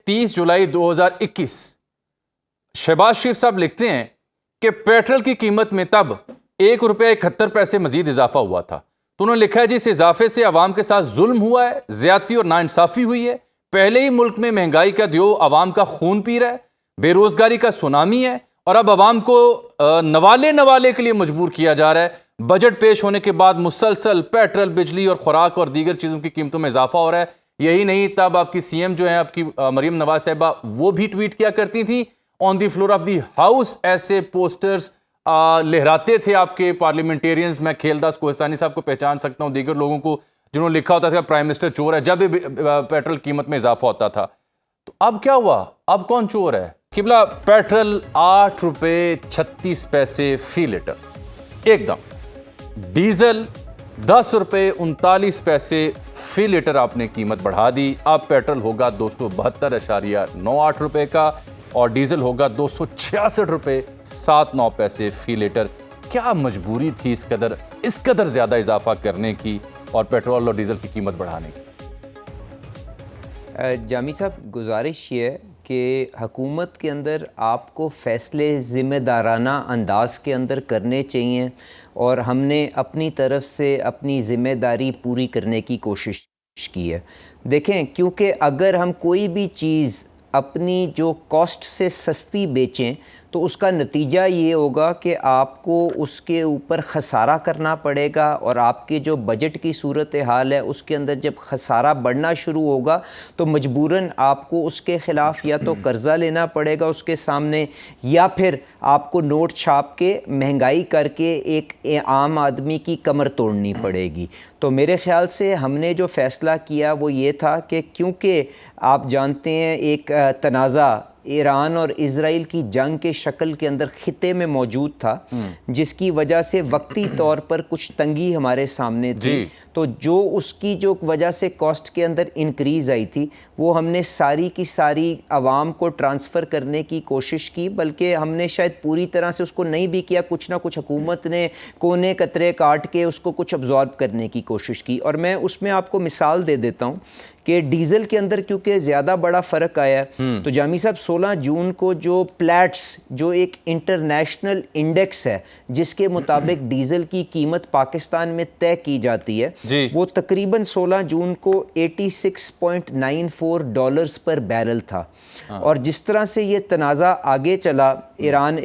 30 جولائی 2021 شہباز شریف صاحب لکھتے ہیں کہ پیٹرول کی قیمت میں تب 1 روپیہ 71 پیسے مزید اضافہ ہوا تھا. تو انہوں نے لکھا ہے جی اس اضافے سے عوام کے ساتھ ظلم ہوا ہے, زیادتی اور ناانصافی ہوئی ہے. پہلے ہی ملک میں مہنگائی کا دیو عوام کا خون پی رہا ہے, بے روزگاری کا سونامی ہے, اور اب عوام کو نوالے کے لیے مجبور کیا جا رہا ہے. بجٹ پیش ہونے کے بعد مسلسل پیٹرول, بجلی اور خوراک اور دیگر چیزوں کی قیمتوں میں اضافہ ہو رہا ہے. یہی نہیں, تب آپ کی سی ایم جو ہیں آپ کی مریم نواز صاحبہ, وہ بھی ٹویٹ کیا کرتی تھیں آن دی فلور آف دی ہاؤس. ایسے پوسٹرز لہراتے تھے آپ کے پارلیمنٹیرینز. میں کھیلداس کوہستانی صاحب کو پہچان سکتا ہوں, دیگر لوگوں کو جنہوں نے لکھا ہوتا تھا پرائم منسٹر چور ہے جب پیٹرول قیمت میں اضافہ ہوتا تھا. تو اب کیا ہوا, اب کون چور ہے؟ قبلہ پیٹرول 8 روپے 36 پیسے فی لیٹر ایک دم, ڈیزل 10 روپے 39 پیسے فی لیٹر آپ نے قیمت بڑھا دی. اب پیٹرول ہوگا 272.98 روپے کا اور ڈیزل ہوگا 266 روپے 79 پیسے فی لیٹر. کیا مجبوری تھی اس قدر زیادہ اضافہ کرنے کی اور پیٹرول اور ڈیزل کی قیمت بڑھانے کی؟ جامی صاحب, گزارش یہ ہے کہ حکومت کے اندر آپ کو فیصلے ذمہ دارانہ انداز کے اندر کرنے چاہیے, اور ہم نے اپنی طرف سے اپنی ذمہ داری پوری کرنے کی کوشش کی ہے. دیکھیں, کیونکہ اگر ہم کوئی بھی چیز اپنی جو کاسٹ سے سستی بیچیں تو اس کا نتیجہ یہ ہوگا کہ آپ کو اس کے اوپر خسارہ کرنا پڑے گا, اور آپ کے جو بجٹ کی صورتحال ہے اس کے اندر جب خسارہ بڑھنا شروع ہوگا تو مجبوراً آپ کو اس کے خلاف یا تو قرضہ لینا پڑے گا اس کے سامنے, یا پھر آپ کو نوٹ چھاپ کے مہنگائی کر کے ایک عام آدمی کی کمر توڑنی پڑے گی. تو میرے خیال سے ہم نے جو فیصلہ کیا وہ یہ تھا کہ کیونکہ آپ جانتے ہیں ایک تنازع ایران اور اسرائیل کی جنگ کے شکل کے اندر خطے میں موجود تھا, جس کی وجہ سے وقتی طور پر کچھ تنگی ہمارے سامنے تھی. تو جو اس کی جو وجہ سے کاسٹ کے اندر انکریز آئی تھی وہ ہم نے ساری کی ساری عوام کو ٹرانسفر کرنے کی کوشش کی, بلکہ ہم نے شاید پوری طرح سے اس کو نہیں بھی کیا, کچھ نہ کچھ حکومت نے کونے قطرے کاٹ کے اس کو کچھ ابزارب کرنے کی کوشش کی. اور میں اس میں آپ کو مثال دے دیتا ہوں کہ ڈیزل کے اندر کیونکہ زیادہ بڑا فرق آیا ہے, تو جامی صاحب 16 جون کو جو پلیٹس جو ایک انٹرنیشنل انڈیکس ہے جس کے مطابق ڈیزل کی قیمت پاکستان میں طے کی جاتی ہے, وہ تقریباً 16 جون کو $86.94 پر بیرل تھا. اور جس طرح سے یہ تنازع آگے چلا ایران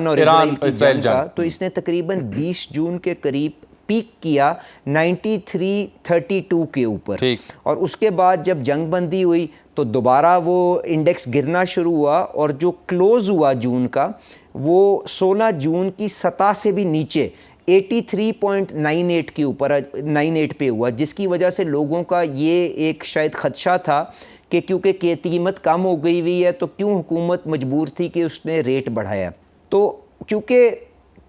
اور اسرائیل کا, تو اس نے تقریباً 20 جون کے قریب پیک کیا 93.32 کے اوپر, اور اس کے بعد جب جنگ بندی ہوئی تو دوبارہ وہ انڈیکس گرنا شروع ہوا, اور جو کلوز ہوا جون کا وہ 16 جون کی سطح سے بھی نیچے 83.98 کے اوپر 98 پہ ہوا, جس کی وجہ سے لوگوں کا یہ ایک شاید خدشہ تھا کہ کیونکہ قیمت کم ہو گئی ہوئی ہے تو کیوں حکومت مجبور تھی کہ اس نے ریٹ بڑھایا. تو کیونکہ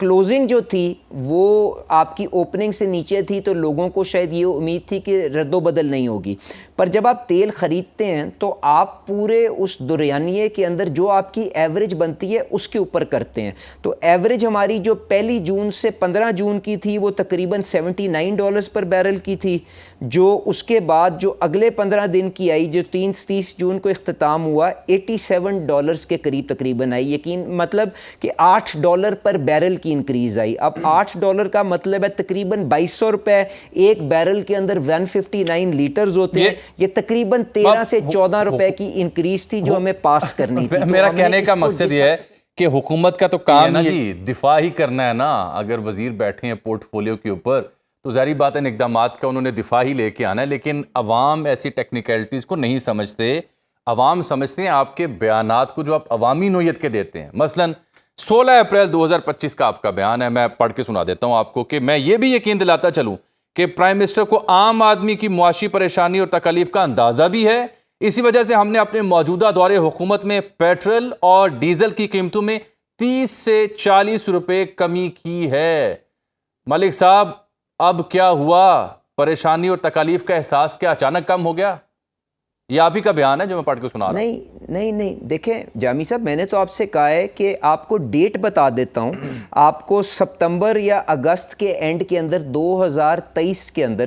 کلوزنگ جو تھی وہ آپ کی اوپننگ سے نیچے تھی تو لوگوں کو شاید یہ امید تھی کہ رد و بدل نہیں ہوگی, پر جب آپ تیل خریدتے ہیں تو آپ پورے اس دریانیے کے اندر جو آپ کی ایوریج بنتی ہے اس کے اوپر کرتے ہیں. تو ایوریج ہماری جو 1 جون سے 15 جون کی تھی وہ تقریباً $79 پر بیرل کی تھی, جو اس کے بعد جو اگلے 15 دن کی آئی جو 30 جون کو اختتام ہوا $87 کے قریب تقریباً آئی. یقین مطلب کہ $8 پر بیرل کی انکریز آئی. اب $8 کا مطلب ہے تقریباً 2200 روپے ایک بیرل کے اندر 159 لیٹرز ہوتے ہیں. یہ تقریباً 13 سے 14 روپے کی انکریز تھی جو ہمیں پاس کرنی تھی. میرا کہنے کا مقصد یہ ہے کہ حکومت کا تو کام ہی دفاع ہی کرنا ہے نا. اگر وزیر بیٹھے ہیں پورٹ فولیو کے اوپر تو ظاہری بات ہے اقدامات کا انہوں نے دفاع ہی لے کے آنا ہے, لیکن عوام ایسی ٹیکنیکلٹیز کو نہیں سمجھتے. عوام سمجھتے ہیں آپ کے بیانات کو جو آپ عوامی نوعیت کے دیتے ہیں. مثلاً 16 اپریل 2025 کا آپ کا بیان ہے, میں پڑھ کے سنا دیتا ہوں آپ کو کہ میں یہ بھی یقین دلاتا چلوں کہ پرائم منسٹر کو عام آدمی کی معاشی پریشانی اور تکالیف کا اندازہ بھی ہے. اسی وجہ سے ہم نے اپنے موجودہ دور حکومت میں پیٹرول اور ڈیزل کی قیمتوں میں 30 سے 40 روپے کمی کی ہے. ملک صاحب, اب کیا ہوا؟ پریشانی اور تکالیف کا احساس کیا اچانک کم ہو گیا؟ یہ آپ ہی کا بیان ہے جو میں پڑھ کے سنا رہا ہوں. نہیں دیکھیں جامی صاحب, میں نے تو آپ سے کہا ہے کہ آپ کو ڈیٹ بتا دیتا ہوں. آپ کو ستمبر یا اگست کے اینڈ کے اندر 2023 کے اندر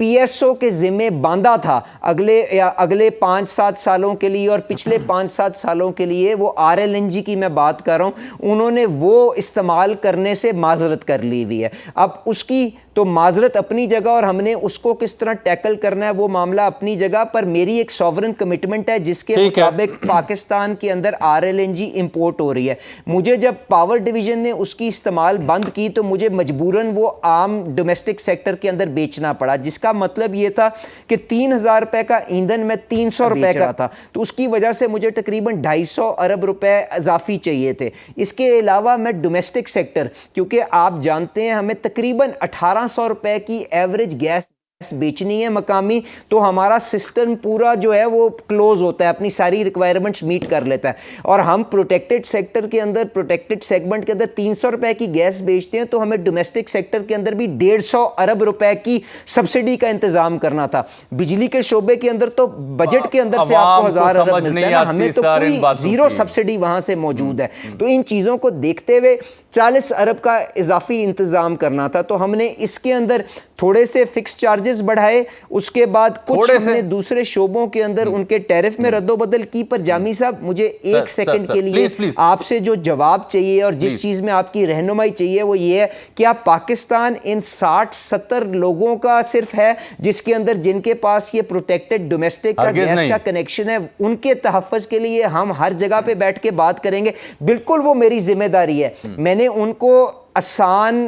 PSO کے ذمے باندھا تھا اگلے 5-7 سالوں کے لیے اور پچھلے 5-7 سالوں کے لیے، وہ RLNG کی میں بات کر رہا ہوں، انہوں نے وہ استعمال کرنے سے معذرت کر لی ہوئی ہے۔ اب اس کی تو معذرت اپنی جگہ، اور ہم نے اس کو کس طرح ٹیکل کرنا ہے وہ معاملہ اپنی جگہ پر، میری ایک سوورن کمٹمنٹ ہے جس کے مطابق پاکستان کے اندر RLNG امپورٹ ہو رہی ہے۔ مجھے جب پاور ڈویژن نے اس کی استعمال بند کی تو مجھے مجبوراً وہ عام ڈومیسٹک سیکٹر کے اندر بیچنا پڑا، جس کا مطلب یہ تھا کہ 3000 روپے کا ایندھن میں 300 روپے کا تھا، تو اس کی وجہ سے مجھے تقریباً 250 ارب روپے اضافی چاہیے تھے۔ اس کے علاوہ میں ڈومیسٹک سیکٹر، کیونکہ آپ جانتے ہیں ہمیں تقریباً 1800 روپے کی ایوریج گیس بیچنی ہے مقامی، تو ہمارا سسٹم پورا جو ہے وہ کلوز ہوتا ہے، اپنی ساری ریکوائرمنٹس میٹ کر لیتا ہے، اور ہم پروٹیکٹڈ سیکٹر کے اندر، پروٹیکٹڈ سیگمنٹ کے اندر 300 روپے کی گیس بیچتے ہیں، تو ہمیں ڈومیسٹک سیکٹر کے اندر بھی 150 ارب روپے کی سبسڈی کا انتظام کرنا تھا۔ بجلی کے شعبے کے اندر تو بجٹ کے اندر سے آپ کو 1000 ارب ملتا ہے نا، ہمیں تو کوئی زیرو سبسڈی وہاں سے موجود ہے۔ تو ان چیزوں کو دیکھتے ہوئے 40 ارب کا اضافی انتظام کرنا تھا، تو ہم نے اس کے اندر تھوڑے سے فکس چارجز بڑھائے، اس کے بعد کچھ ہم نے دوسرے شعبوں کے اندر ان کے ٹیرف میں رد و بدل کی۔ پر جامی صاحب مجھے ایک سیکنڈ کے لیے آپ سے جو جواب چاہیے اور جس چیز میں آپ کی رہنمائی چاہیے وہ یہ ہے، کیا پاکستان ان 60-70 لوگوں کا صرف ہے جس کے اندر جن کے پاس یہ پروٹیکٹڈ ڈومیسٹک کا گیس کا کنیکشن ہے، ان کے تحفظ کے لیے ہم ہر جگہ پہ بیٹھ کے بات کریں گے؟ بالکل وہ میری ذمہ داری ہے، میں نے ان کو آسان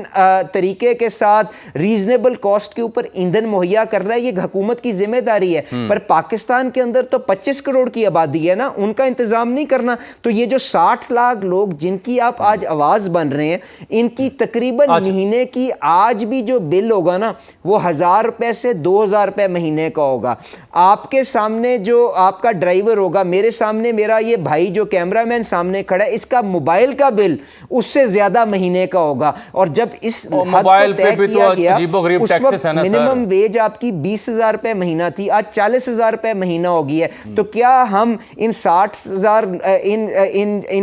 طریقے کے ساتھ ریزنیبل کاسٹ کے اوپر ایندھن مہیا کر رہا ہے، یہ حکومت کی ذمہ داری ہے۔ پر پاکستان کے اندر تو 25 کروڑ کی آبادی ہے نا، ان کا انتظام نہیں کرنا؟ تو یہ جو 60 لاکھ لوگ جن کی آپ آج آواز بن رہے ہیں، ان کی تقریباً مہینے کی آج بھی جو بل ہوگا نا وہ 1000 روپے سے 2000 روپے مہینے کا ہوگا۔ آپ کے سامنے جو آپ کا ڈرائیور ہوگا، میرے سامنے میرا یہ بھائی جو کیمرہ مین سامنے کھڑا ہے، اس کا موبائل کا بل اس سے زیادہ مہینے کا ہوگا۔ اور جب اس حد کو طے کیا گیا، اس وقت منیمم ویج آپ کی 20,000 روپے مہینہ تھی، آج 40,000 روپے مہینہ ہو گئی ہے۔ تو کیا ہم ان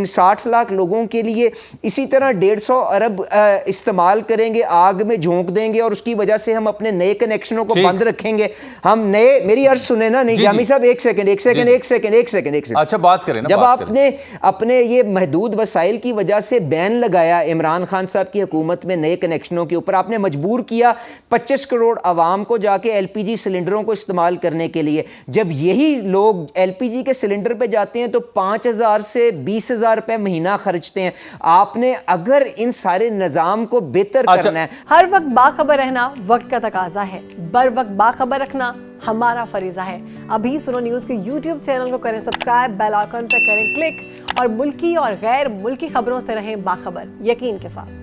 60 لاکھ لوگوں کے لیے اسی طرح 150 ارب استعمال کریں گے، آگ میں جھونک دیں گے اور اس کی وجہ سے ہم اپنے نئے کنیکشنوں کو بند رکھیں گے؟ ہم نئے، میری عرض سنیں نا، نہیں جامی صاحب ایک سیکنڈ، اچھا بات کریں نا، جب آپ نے اپنے یہ محدود وسائل کی وجہ سے بین لگایا عمران خان صاحب کی حکومت میں نئے کنیکشنوں کے اوپر، آپ نے مجبور کیا 25 کروڑ عوام کو جا کے LPG سلنڈروں کو استعمال کرنے کے لیے۔ جب یہی لوگ LPG کے سلنڈر پہ جاتے ہیں تو 5000 سے 20,000 روپے مہینہ خرچتے ہیں۔ آپ نے اگر ان سارے نظام کو بہتر کرنا ہے، ہر وقت باخبر رہنا وقت کا تقاضا ہے، بر وقت باخبر رکھنا ہمارا فریضہ ہے۔ ابھی سنو نیوز کے YouTube چینل کو کریں سبسکرائب، بیل آئیکن پہ کریں کلک، اور ملکی اور غیر ملکی خبروں سے رہیں باخبر، یقین کے ساتھ۔